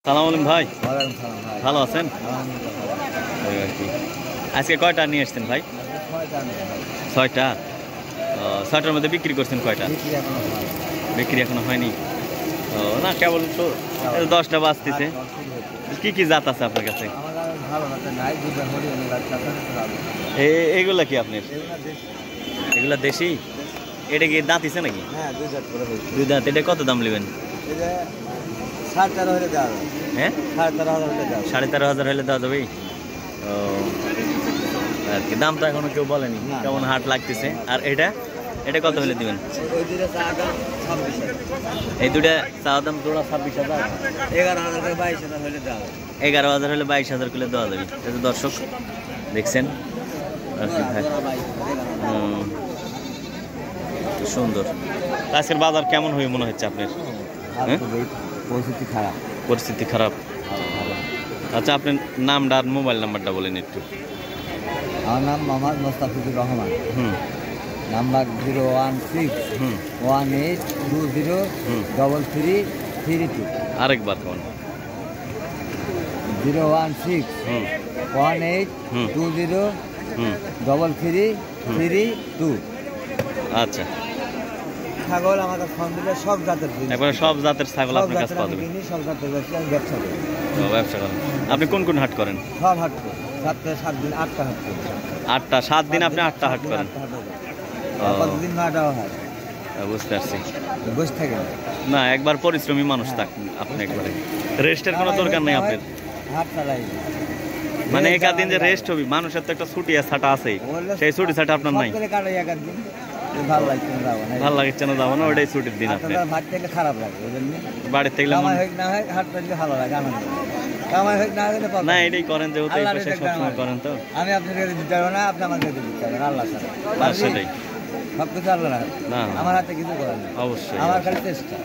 সালাম আলাইকুম ভাই। ভালো আছেন? ওই আর কি। আজকে কয়টা নিয়ে এসছেন ভাই? 6টা। 6টার মধ্যে বিক্রি করছেন কয়টা? বিক্রি এখনো হয়নি। ও না, কেবল তো 10টা বাজতেছে। কি কি জাত আছে আপনার কাছে? এগুলা কি আপনার? এগুলা দেশি? এটা কি দাঁতিছে নাকি? দুই দাঁত। এটা কত দাম নেবেন? হ্যাঁ, 13,500 হলে দেওয়া যাবে। ও আর কি, দাম তো এখনো কেউ বলেনি কেমন হাট লাগতেছে। আর এটা এটা কত হলে দিবেন? এই দুটা চাওয়া দাম জোড়া 26,000। 11,000 হলে 22,000 করে দেওয়া যাবে। দর্শক দেখছেন সুন্দর। আজকের বাজার কেমন হয়ে মনে হচ্ছে আপনার? পরিস্থিতি খারাপ। আচ্ছা, আপনার নামটা আর মোবাইল নাম্বারটা বলেন একটু। আমার নাম মোহাম্মদ মোস্তাফিজুর রহমান। নাম্বার 01618203332। আরেকবার কোন? 01618203332। আচ্ছা, ছাগল আমাদের ফোন দিলে সব জাতের একবারে সব জাতের ছাগল আপনার কাছে পাওয়া যাবে। সব জাতের ব্যবসা করি। ব্যবসা করেন আপনি? কোন কোন হাট করেন? সব হাট করি। 7 দিন 8টা হাট করি। 8টা 7 দিন আপনি 8টা হাট করেন? কতদিন 9টাও হাট। বুঝতে পারছি। বসে থাকেন না, একবার পরিশ্রমী মানুষ থাকেন আপনি, একবারে রেস্টের কোনো দরকার নেই আপনার। হাট চালাই মানে একদিন যে রেস্ট হবে, মানুষের তো একটা ছুটি ছাটা আছে, সেই ছুটি ছাটা আপনার নাই। ভালো লাগছে না, যাবো না। ভালো লাগছে না, যাবো না, ওটাই ছুটির দিন আপনার। ভাত থেকে খারাপ লাগে, ওই জন্য বাড়ির থেকে না হয় হাট পেলে ভালো লাগে, আনন্দ কামাই হোক না হলে না, এটাই করেন যেহেতু এই পেশা সবসময় করেন। তো আমি আপনাকে দিতে পারবো না, আপনি আমাকে দিতে পারবেন, আল্লাহ ছাড়া। সেটাই সবকিছু আল্লাহ না, আমার হাতে কিছু করেন না। অবশ্যই, আমার খালি চেষ্টা।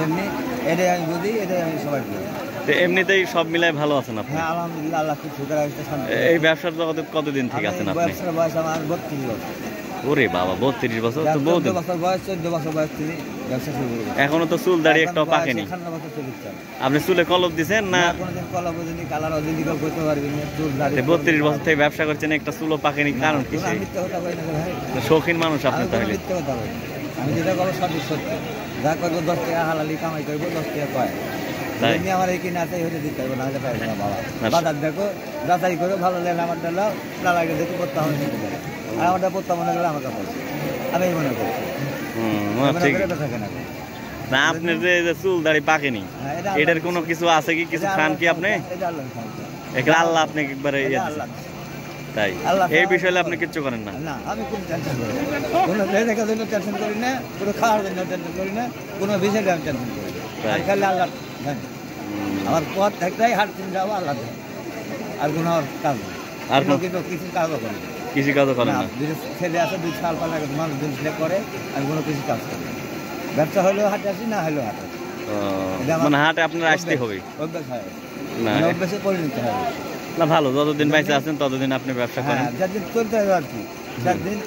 এমনি এটাই আমি বুঝি, এটাই আমি সবাই বলি। এমনিতেই সব মিলাই ভালো আছেন আপনি? হ্যাঁ, আলহামদুলিল্লাহ, আল্লাহ খুব শুকর আছে। এই ব্যবসার জগতে কতদিন থেকে আছেন আপনি? ব্যবসার বয়স আমার 32 বছর। ওরে বাবা, 32 বছর তো বহুত বছর বয়স, 14 বছর বয়স থেকে ব্যবসা শুরু করেছি। এখনো তো চুল দাড়ি একটাও পাকেনি। 51 বছর চলছে। আপনি চুলে কলপ দিছেন না? কোনোদিন কলপ দিইনি, কালার অদিনই করতে পারবি না, চুল দাড়ি। 32 বছর থেকে ব্যবসা করছেন, একটা চুলও পাকেনি, কারণ কি? শৌখিন মানুষ আপনি তাহলে। আমি যেটা করবো সবই সত্য। যা করবো 10 টাকা হালালি কামাই করবো, 10 টাকা পায়। আমার এই কিনে আছে, হলে দিতে পারবো না, হলে পারবো না। বাবা বাজার দেখো, যাচাই করো, ভালো লেগে আমার ডালাও না লাগে দেখো, পড়তে হবে আর আমারটা পড়তে মনে গেলে আমার কাছে আমি এই মনে করছি। না, আপনার যে চুল দাড়ি পাকেনি, এটার কোনো কিছু আছে কি? কিছু খান কি আপনি? আল্লাহ আপনি একবারে তাই এই বিষয়ে আপনি কিচ্ছু করেন না? না, আমি কোনো টেনশন করি না, কোনো দেখার জন্য টেনশন করি না, কোনো খাওয়ার জন্য টেনশন করি না, কোনো বিষয়ে আমি টেনশন করি না। খালি আল্লাহ জানি, আমার পথ একটাই, হাট কিনে যাবো, আল্লাহ আর কোনো কাজ নেই। আর কিন্তু কিছু কাজও করি না, কিছু কাজও করেন না? ছেলে আছে, 2 সাল পালা মানুষ দিন করে, আমি কোনো কিছু কাজ করি না। ব্যবসা হলেও হাটে আসি, না হলেও হাটে। মানে হাটে আপনার আসতে হবে? অভ্যাস হয় না, অভ্যাসে পরিণত হয় না। ভালো, যতদিন বেঁচে আছেন ততদিন আপনি ব্যবসা করেন। যাদিন চলতে হবে আর কি, যাদিন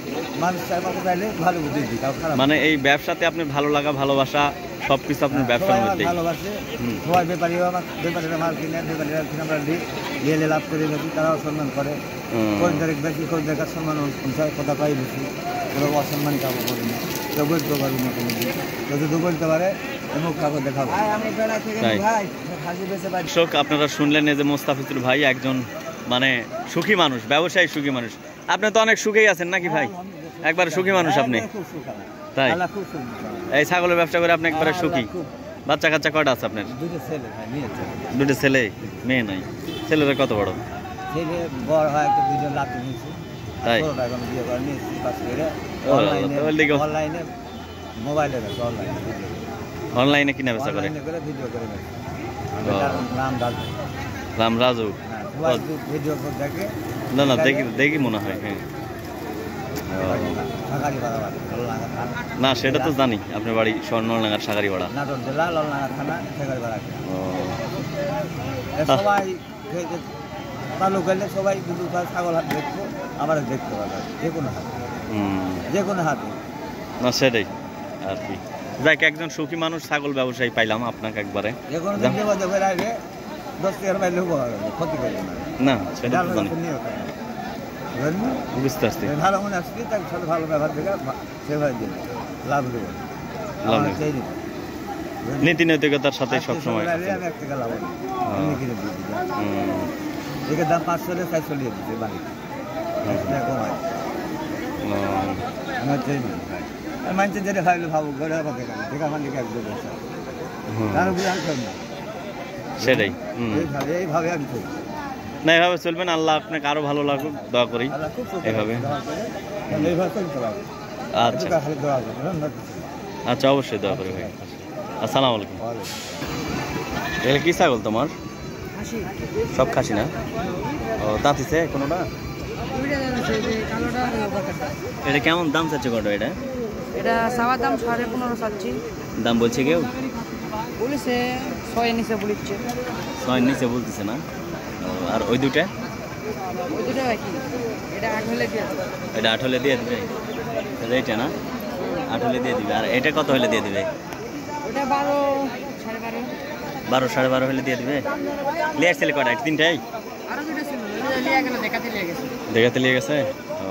মানুষ চাইলে ভালো বুঝে দিই। মানে এই ব্যবসাতে আপনি ভালো লাগা, ভালোবাসা সবকিছু আপনার ব্যবসার মধ্যে ভালোবাসে। সবাই ব্যাপারীরা মাল কিনে, ব্যাপারীরা আমরা দিয়ে লাভ করে বেশি, তারাও সম্মান করে। খরিদ্দারের বেশি, খরিদ্দার সম্মান অনুসারে কথা পাই বেশি, ওরা অসম্মান কাবু করি না, কেউ বলতে পারি না কোনো দিন। যদি বলতে পারে মুখ কাগজ দেখাবো। আপনারা শুনলেন এই যে মোস্তাফিজুর ভাই একজন মানে সুখী মানুষ, ব্যবসায়ী সুখী মানুষ। আপনি তো অনেক সুখেই আছেন নাকি ভাই? একবার সুখী মানুষ আপনি, তাই? এই ছাগলের ব্যবসা করে আপনি একবারে সুখী। বাচ্চা কাচ্চা কয়টা আছে আপনার? 2টা ছেলে, মেয়ে নাই। ছেলেরা কত বড়? তাই অনলাইনে কিনা বেচা করে? রাম রাজু? না না, দেখি মনে হয়। হ্যাঁ, না সেটা তো জানি, আপনার বাড়ি নলডাঙ্গার সাগারিপাড়া। সবাই চালু করলে সবাই ছাগল হাট দেখবো, আবার দেখতে পারবে যে কোনো হাট, যে কোনো হাটে। না সেটাই আর কি। যাক, একজন সুখী মানুষ ছাগল ব্যবসায়ী পাইলাম আপনাকে একবারে। যে কোনো দিন বিপদে পড়ে আসবে 10 টাকার বাইরে উপকার হবে, ক্ষতি করবে না। না সেটা তো জানি, বুঝলেন? বুঝতে পারছি। ভালো মনে আসছি তার সাথে ভালো ব্যবহার থেকে সেভাবে দিন, লাভ দেবো, লাভ আমার নেই। চাই দিন। নীতি নৈতিকতার সাথে সবসময়। আমি 1 টাকা লাভ নেই, এমনি কিনে দিয়ে দিই। এটার দাম 500 টাকা 400 দিয়ে দিচ্ছে বাড়িতে, 5 টাকা কমায়। আমার চাই দিন। আর মানুষের যেটা ভাবলে ভাবো, ঘরে আবার দেখা আমার লিখে একদম বসে তার উপরে আমি চল না, সেটাই। এইভাবে আমি চলি। না এভাবে চলবেন, আল্লাহ আপনাকে আরো ভালো লাগুক, দোয়া করি আল্লাহ খুব সুখ এভাবে। এইভাবে চলতে পারবে। আচ্ছা খালি দোয়া করবে, ধন্যবাদ। আচ্ছা, অবশ্যই দোয়া করি ভাই। আসসালামু আলাইকুম। এগুলো কি ছাগল তোমার? সব খাসি না? ও তাঁতিছে কোনোটা? এটা কেমন দাম চাচ্ছে কত? এটা এটা সাবার দাম 15.5 চাচ্ছি। দাম বলছে কেউ? বলেছে 6 এর নিচে বলছে। 6 নিচে বলতেছে না? আর ওই দুটা? ওই দুটো একই। এটা 8 হলে দিয়ে দেবে। এটা 8 হলে দিয়ে দিবে? এইটা না 8 হলে দিয়ে দিবে। আর এটা কত হলে দিয়ে দিবে? ওটা 12 12.5। 12 12.5 হলে দিয়ে দিবে। লেয়ার ছেলে কটা? তিনটাই? আরো দুটো ছিল, ওটা লিয়ে গেল, দেখাতে লিয়ে গেছে। দেখাতে লিয়ে গেছে? ও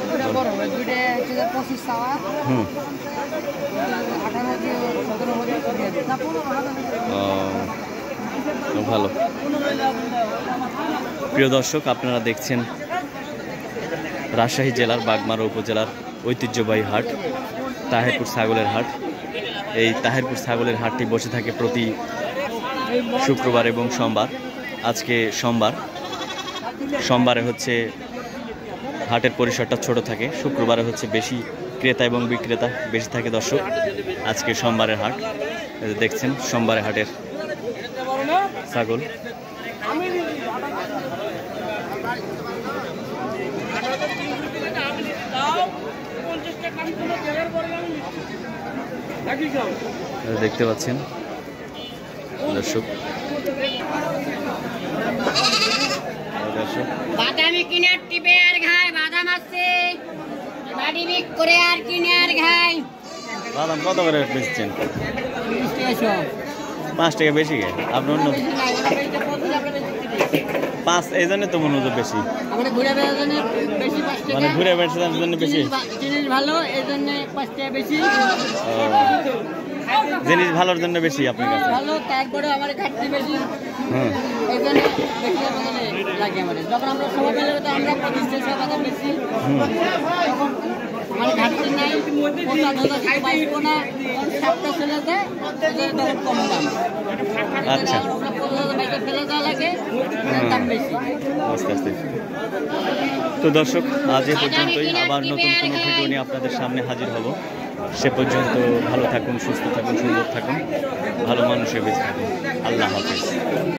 দুটো বড়, ওই দুটো হচ্ছে 25 চাওয়া। 18 দিয়ে 17 হলে দিয়ে দেবে। না 15 ও ভালো। প্রিয় দর্শক, আপনারা দেখছেন রাজশাহী জেলার বাগমারা উপজেলার ঐতিহ্যবাহী হাট তাহেরপুর ছাগলের হাট। এই তাহেরপুর ছাগলের হাটটি বসে থাকে প্রতি শুক্রবার এবং সোমবার। আজকে সোমবারে হচ্ছে হাটের পরিসরটা ছোট থাকে, শুক্রবারে হচ্ছে বেশি ক্রেতা এবং বিক্রেতা বেশি থাকে। দর্শক, আজকে সোমবারের হাট, দেখছেন সোমবারের হাটের ছাগল। দেখতে পাচ্ছেন দর্শক, বাদামি কিনে টিপে আর খায়, বাদাম আছে বাড়ি বিক করে আর কিনে আর খায়। বাদাম কত করে বেচছেন? 5 টাকা বেশি গে? আপনি অন্য 5, এই জন্য তো মনে হতো বেশি, আমরা ঘুরে বেড়ানোর জন্য বেশি 5 টাকা, মানে ঘুরে বেড়ানোর জন্য বেশি। জিনিস ভালো এই জন্য 5 টাকা বেশি। জিনিস ভালোর জন্য বেশি আপনার কাছে? ভালো, তারপরে আমার ঘাটতি বেশি, হুম, এই জন্য বেশি আমাদের লাগে। আমাদের যখন আমরা সময় পেলে তো আমরা 25 টাকা বাদাম বেশি, তখন আমার ঘাটতি নাই, কোনটা ধরে পাইবো না, সবটা চলে যায়, তখন কম দাম। আচ্ছা, ফেলে দেওয়া লাগে, দাম বেশি। আস্তে আস্তে। তো দর্শক, আজ এ পর্যন্তই। আবার নতুন কোনো ভিডিও নিয়ে আপনাদের সামনে হাজির হব। সে পর্যন্ত ভালো থাকুন, সুস্থ থাকুন, সুন্দর থাকুন, ভালো মানুষের বেঁচে থাকুন। আল্লাহ হাফেজ।